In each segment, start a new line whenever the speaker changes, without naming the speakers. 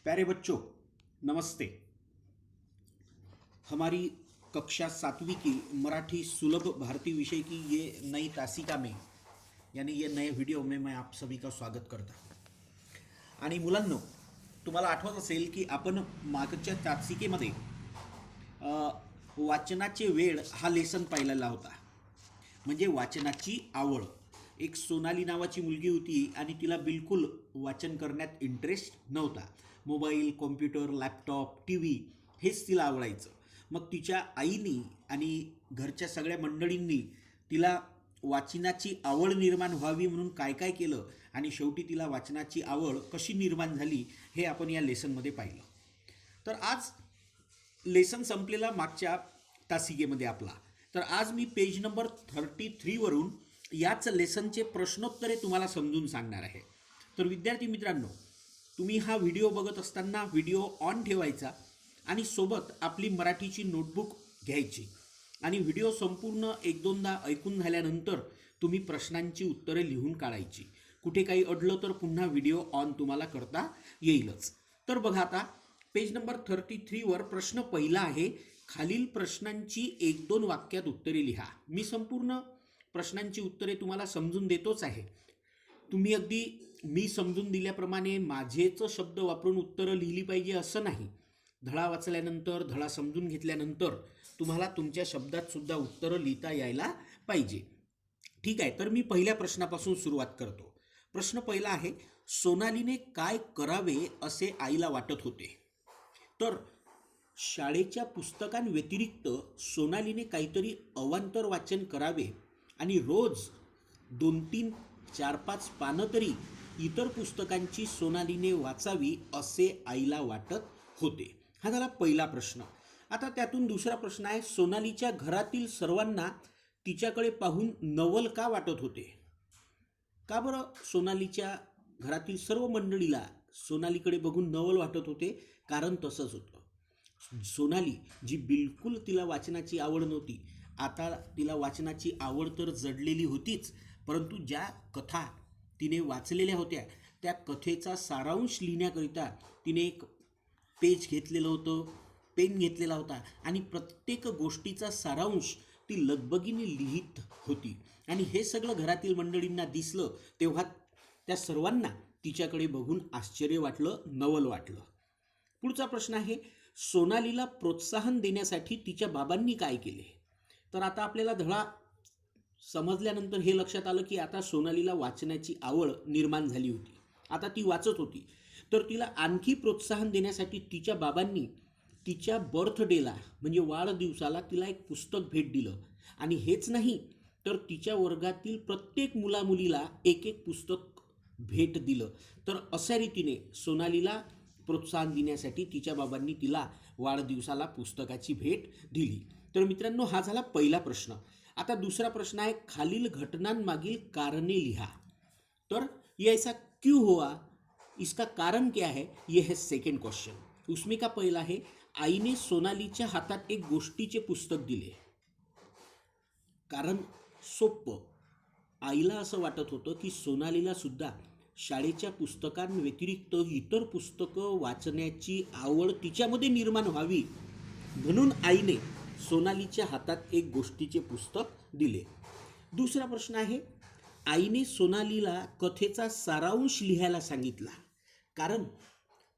प्यारे बच्चों, नमस्ते। हमारी कक्षा 7वीं की मराठी सुलभ भारतीय विषय की ये नई तासिका में यानी ये नए व्हिडिओ में मैं आप सभी का स्वागत करता हूँ। आणि मुलांनो, तुम्हाला आठवत असेल की आपण मागच्या तासिकेमध्ये अ, वाचनाचे वेळ हा लेसन पाहिलेला होता. म्हणजे वाचनाची आवड. एक सोनाली नावाची मुलगी होती आणि तिला बिलकुल वाचन करण्यात इंटरेस्ट नव्हता. Mobile, computer, laptop, T V हेच तिला आवडायचं. मग तिच्या आईनी आणि घरच्या सगळ्या मंडळींनी तिला वाचनाची आवड निर्माण व्हावी म्हणून काय काय केलं आणि शेवटी तिला वाचनाची आवड कशी निर्माण झाली हे आपण या लेसनमध्ये पाहिलं. तर आज लेसन संपलेला मागच्या तासिकेमध्ये आपला. तर आज मी पेज नंबर 33वरून याच लेसनचे प्रश्नोत्तरे तुम्हाला समजून सांगणार आहे. तर विद्यार्थी मित्रांनो, तुम्ही हा व्हिडिओ बघत असताना व्हिडिओ ऑन ठेवायचा आणि सोबत आपली मराठीची नोटबुक घ्यायची आणि व्हिडिओ संपूर्ण एक दोनदा ऐकून झाल्यानंतर तुम्ही प्रश्नांची उत्तरे लिहून काढायची. कुठे काही अडलं तर पुन्हा व्हिडिओ ऑन तुम्हाला करता येईलच. तर बघा आता पेज नंबर 33वर प्रश्न पहिला आहे. खालील प्रश्नांची एक दोन वाक्यात उत्तरे लिहा. मी संपूर्ण प्रश्नांची उत्तरे तुम्हाला समजून देतोच आहे. तुम्ही अगदी मी समजून दिल्याप्रमाणे माझेच शब्द वापरून उत्तरं लिहिली पाहिजे असं नाही. धडा वाचल्यानंतर, धडा समजून घेतल्यानंतर तुम्हाला तुमच्या शब्दात सुद्धा उत्तरं लिहिता यायला पाहिजे. ठीक आहे, तर मी पहिल्या प्रश्नापासून सुरुवात करतो. प्रश्न पहिला आहे, सोनालीने काय करावे असे आईला वाटत होते? तर शाळेच्या पुस्तकांव्यतिरिक्त सोनालीने काहीतरी अवांतर वाचन करावे आणि रोज 2-3, 4-5 पानं तरी इतर पुस्तकांची सोनालीने वाचावी असे आईला वाटत होते. हा झाला पहिला प्रश्न. आता त्यातून दुसरा प्रश्न आहे, सोनालीच्या घरातील सर्वांना तिच्याकडे पाहून नवल का वाटत होते? का बरं सोनालीच्या घरातील सर्व मंडळीला सोनालीकडे बघून नवल वाटत होते? कारण तसंच होतं. सोनाली जी बिलकुल तिला वाचनाची आवड नव्हती, आता तिला वाचनाची आवड तर जडलेली होतीच, परंतु ज्या कथा तिने वाचलेल्या होत्या त्या कथेचा सारांश लिहिण्याकरिता तिने एक पेज घेतलेलं होतं, पेन घेतलेला होता आणि प्रत्येक गोष्टीचा सारांश ती लगबगीने लिहित होती. आणि हे सगळं घरातील मंडळींना दिसलं तेव्हा त्या सर्वांना तिच्याकडे बघून आश्चर्य वाटलं, नवल वाटलं. पुढचा प्रश्न आहे, सोनालीला प्रोत्साहन देण्यासाठी तिच्या बाबांनी काय केले? तर आता आपल्याला धडा समजल्यानंतर हे लक्षात आलं की आता सोनालीला वाचनाची आवड निर्माण झाली होती, आता ती वाचत होती. तर तिला आणखी प्रोत्साहन देण्यासाठी तिच्या बाबांनी तिच्या बर्थडेला म्हणजे वाढदिवसाला तिला एक पुस्तक भेट दिलं. आणि हेच नाही तर तिच्या वर्गातील प्रत्येक मुलामुलीला एक एक पुस्तक भेट दिलं. तर अशा रीतीने सोनालीला प्रोत्साहन देण्यासाठी तिच्या बाबांनी तिला वाढदिवसाला पुस्तकाची भेट दिली. तर मित्रांनो, हा झाला पहिला प्रश्न. आता दुसरा प्रश्न आहे, खालील घटनांमागील कारणे लिहा. तर ये ऐसा क्यों हुआ, इसका कारण क्या है, ये है सेकंड क्वेश्चन. उसमें का पहिला आहे, आईने सोनालीच्या हातात एक गोष्टीचे पुस्तक दिले. कारण सोपं, आईला असं वाटत होतं की सोनालीला सुद्धा शाळेच्या पुस्तकांव्यतिरिक्त इतर पुस्तकं वाचण्याची आवड तिच्यामध्ये निर्माण व्हावी म्हणून आईने सोनालीच्या हातात एक गोष्टीचे पुस्तक दिले. दुसरा प्रश्न आहे, आईने सोनालीला कथेचा सारांश लिहायला सांगितला. कारण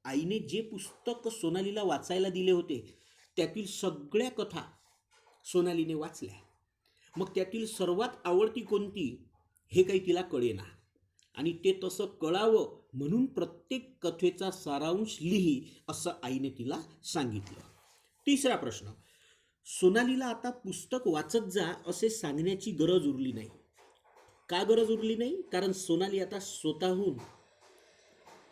आईने जे पुस्तक सोनालीला वाचायला दिले होते त्यातील सगळ्या कथा सोनालीने वाचल्या. मग त्यातील सर्वात आवडती कोणती हे काही तिला कळेना आणि ते तसं कळावं म्हणून प्रत्येक कथेचा सारांश लिही असं आईने तिला सांगितलं. तिसरा प्रश्न, सोनालीला आता पुस्तक वाचत जा असे सांगण्याची गरज उरली नाही. का गरज उरली नाही? कारण सोनाली आता स्वतःहून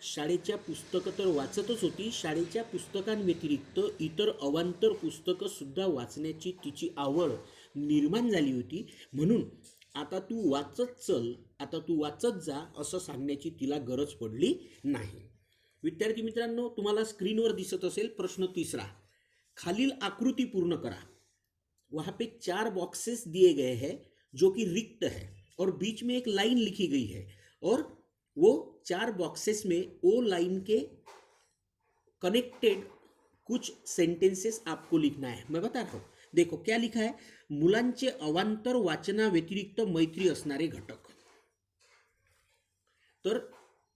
शाळेच्या पुस्तकं तर वाचतच होती, शाळेच्या पुस्तकांव्यतिरिक्त इतर अवांतर पुस्तकं सुद्धा वाचण्याची तिची आवड निर्माण झाली होती. म्हणून आता तू वाचत चल, आता तू वाचत जा असं सांगण्याची तिला गरज पडली नाही. विद्यार्थी मित्रांनो, तुम्हाला स्क्रीनवर दिसत असेल प्रश्न तिसरा, खालील आकृति पूर्ण करा. वहाँ पे 4 बॉक्सेस दिए गए हैं जो कि रिक्त है और बीच में एक लाइन लिखी गई है और वो 4 बॉक्सेस में ओ लाइन के कनेक्टेड कुछ सेंटेंसेस आपको लिखना है. मैं बता रहा हूँ. देखो क्या लिखा है. मुलांचे अवांतर वाचना व्यतिरिक्त मैत्री असणारे घटक. तर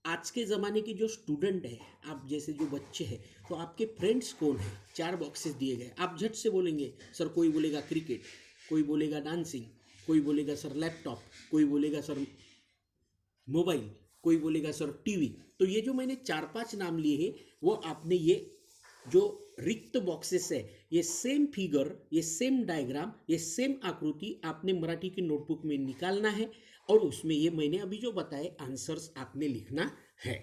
आज के ज़माने के जो स्टूडेंट है, आप जैसे जो बच्चे हैं, तो आपके फ्रेंड्स कौन है. 4 बॉक्सेस दिए गए. आप झट से बोलेंगे सर. कोई बोलेगा क्रिकेट, कोई बोलेगा डांसिंग, कोई बोलेगा सर लैपटॉप, कोई बोलेगा सर मोबाइल, कोई बोलेगा सर टीवी. तो ये जो मैंने 4-5 नाम लिए हैं, वो आपने ये जो रिक्त बॉक्सेस है, ये सेम फिगर, ये सेम डायग्राम, ये सेम आकृति आपने मराठी की नोटबुक में निकालना है और उसमें ये मैंने अभी जो बताए आंसर्स आपने लिखना है.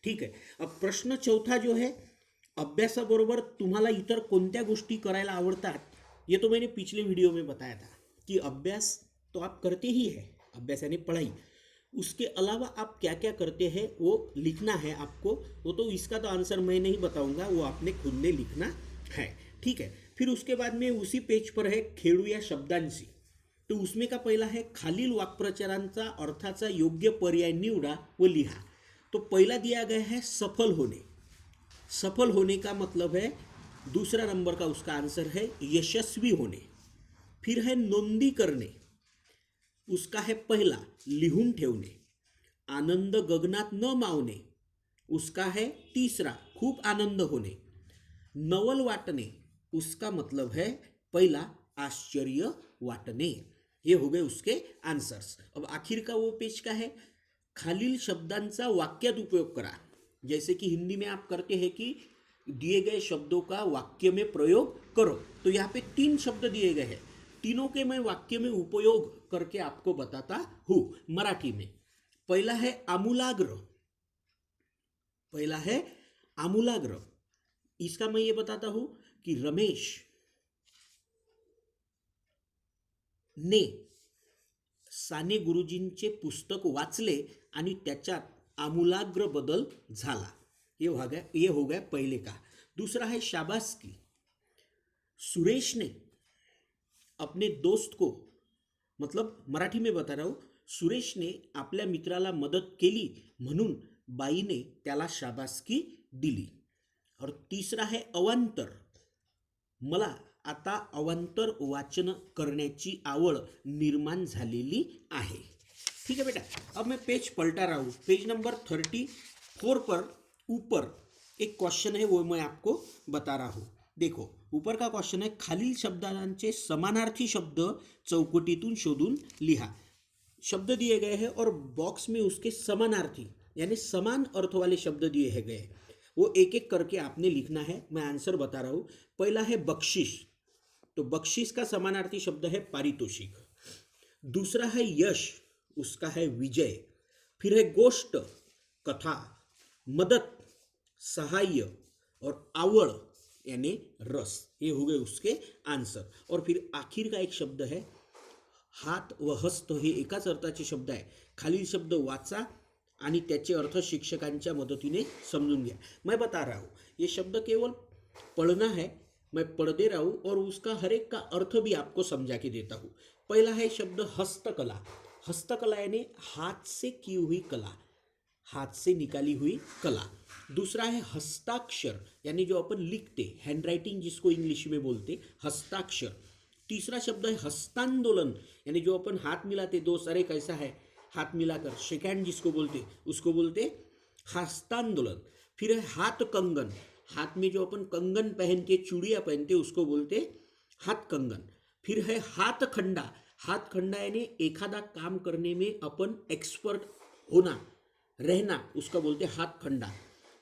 ठीक है. अब प्रश्न चौथा जो है, अभ्यासाबरोबर तुम्हाला इतर कोणत्या गोष्टी करायला आवडतात. ये तो मैंने पिछले वीडियो में बताया था कि अभ्यास तो आप करते ही है, अभ्यास यानी पढ़ाई. उसके अलावा आप क्या क्या करते हैं वो लिखना है आपको. वो तो इसका तो आंसर मैं नहीं बताऊंगा, वो आपने खुद ने लिखना है. ठीक है. फिर उसके बाद में उसी पेज पर है खेळूया शब्दांशी. तो उसमें का पहिला है खालील वाक्प्रचारांचा अर्थाचा योग्य पर्याय निवडा व लिहा. तो पहला दिया गया है सफल होणे. सफल होने का मतलब है, दूसरा नंबर का उसका आंसर है यशस्वी होणे. फिर है नोंदी करणे. उसका है पहला लिहून ठेवणे. आनंद गगनात न मावणे. उसका है तीसरा खूप आनंद होणे. नवल वाटणे. उसका मतलब है पहला आश्चर्य वाटणे. ये हो गए उसके आंसर्स. अब आखिर का वो पेज का है खालील शब्दांचा वाक्यात उपयोग करा. जैसे कि हिंदी में आप करते हैं कि दिए गए शब्दों का वाक्य में प्रयोग करो. तो यहाँ पे 3 शब्द दिए गए हैं. तीनों के मैं वाक्य में उपयोग करके आपको बताता हूं मराठी में. पहला है आमूलाग्र. पहला है आमूलाग्र. इसका मैं ये बताता हूं कि रमेश ने साने गुरुजींचे पुस्तक वाचले आणि त्याच्यात आमूलाग्र बदल झाला. ये हो गया पहले का. दूसरा है शाबाशकी. सुरेश ने अपने दोस्त को, मतलब मराठी में बता रहा हूं, सुरेश ने आपल्या मित्राला मदत केली म्हणून बाईने त्याला शाबासकी दिली. और तीसरा है अवांतर. मला आता अवांतर वाचन करण्याची आवड निर्माण झालेली आहे. ठीक है बेटा. अब मैं पेज पलटा रहा हूं. पेज नंबर 34 पर ऊपर एक क्वेश्चन है, वो मैं आपको बता रहा हूं. देखो ऊपर का क्वेश्चन है खालील शब्दांचे समानार्थी शब्द चौकटीतून शोधून लिहा. शब्द दिए गए हैं और बॉक्स में उसके समानार्थी यानी समान अर्थ वाले शब्द दिए गए. वो एक एक करके आपने लिखना है. मैं आंसर बता रहा हूं. पहला है बख्शिश. तो बख्शिश का समानार्थी शब्द है पारितोषिक. दूसरा है यश. उसका है विजय. फिर है गोष्ट, कथा, मदत, सहाय और आवड यानी रस. ये हो गए उसके आंसर. और फिर आखिर का एक शब्द है हात व हस्त. हे एकाच अर्थाचे शब्द आहे. खालील शब्द वाचा आणि त्याचे अर्थ शिक्षकांच्या मदतीने समजून घ्या. मैं बता रहा हूँ ये शब्द केवल पढ़ना है. मैं पढ़ दे रहा हूँ और उसका हर एक का अर्थ भी आपको समझा के देता हूँ. पहला है शब्द हस्तकला. हस्तकला यानी हाथ से की हुई कला, हाथ से निकाली हुई कला. दूसरा है हस्ताक्षर यानी जो अपन लिखते, हैंडराइटिंग जिसको इंग्लिश में बोलते हस्ताक्षर. तीसरा शब्द है हस्तांदोलन यानी जो अपन हाथ मिलाते, दोस्त अरे कैसा है, हाथ मिलाकर शेक हैंड जिसको बोलते, उसको बोलते हस्तांदोलन. फिर है हाथ कंगन. हाथ में जो अपन कंगन पहनते, चूड़ियाँ पहनते, उसको बोलते हाथ कंगन. फिर है हाथ खंडा. हाथ खंडा यानी एखादा काम करने में अपन एक्सपर्ट होना, रहना, उसका बोलते हाथ खंडा.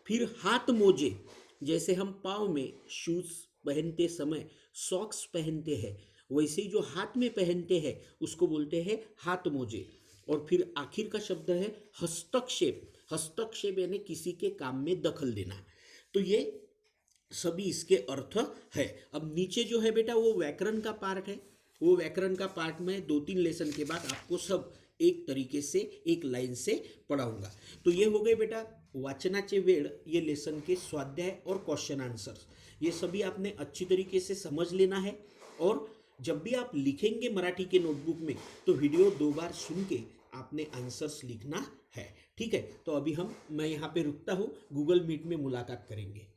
फिर हाथ मोजे. जैसे हम पाँव में शूज पहनते समय सॉक्स पहनते हैं, वैसे ही जो हाथ में पहनते हैं उसको बोलते हैं हाथ मोजे. और फिर आखिर का शब्द है हस्तक्षेप. हस्तक्षेप यानी किसी के काम में दखल देना. तो ये सभी इसके अर्थ है. अब नीचे जो है बेटा वो व्याकरण का पार्ट है. वो व्याकरण का पार्ट में 2-3 लेसन के बाद आपको सब एक तरीके से एक लाइन से पढ़ाऊंगा. तो ये हो गए बेटा वाचनाचे वेळ, ये लेसन के स्वाध्याय और क्वेश्चन आंसर्स. ये सभी आपने अच्छी तरीके से समझ लेना है. और जब भी आप लिखेंगे मराठी के नोटबुक में तो वीडियो 2 बार सुन के आपने आंसर्स लिखना है. ठीक है. तो अभी मैं यहाँ पे रुकता हूँ. गूगल मीट में मुलाकात करेंगे.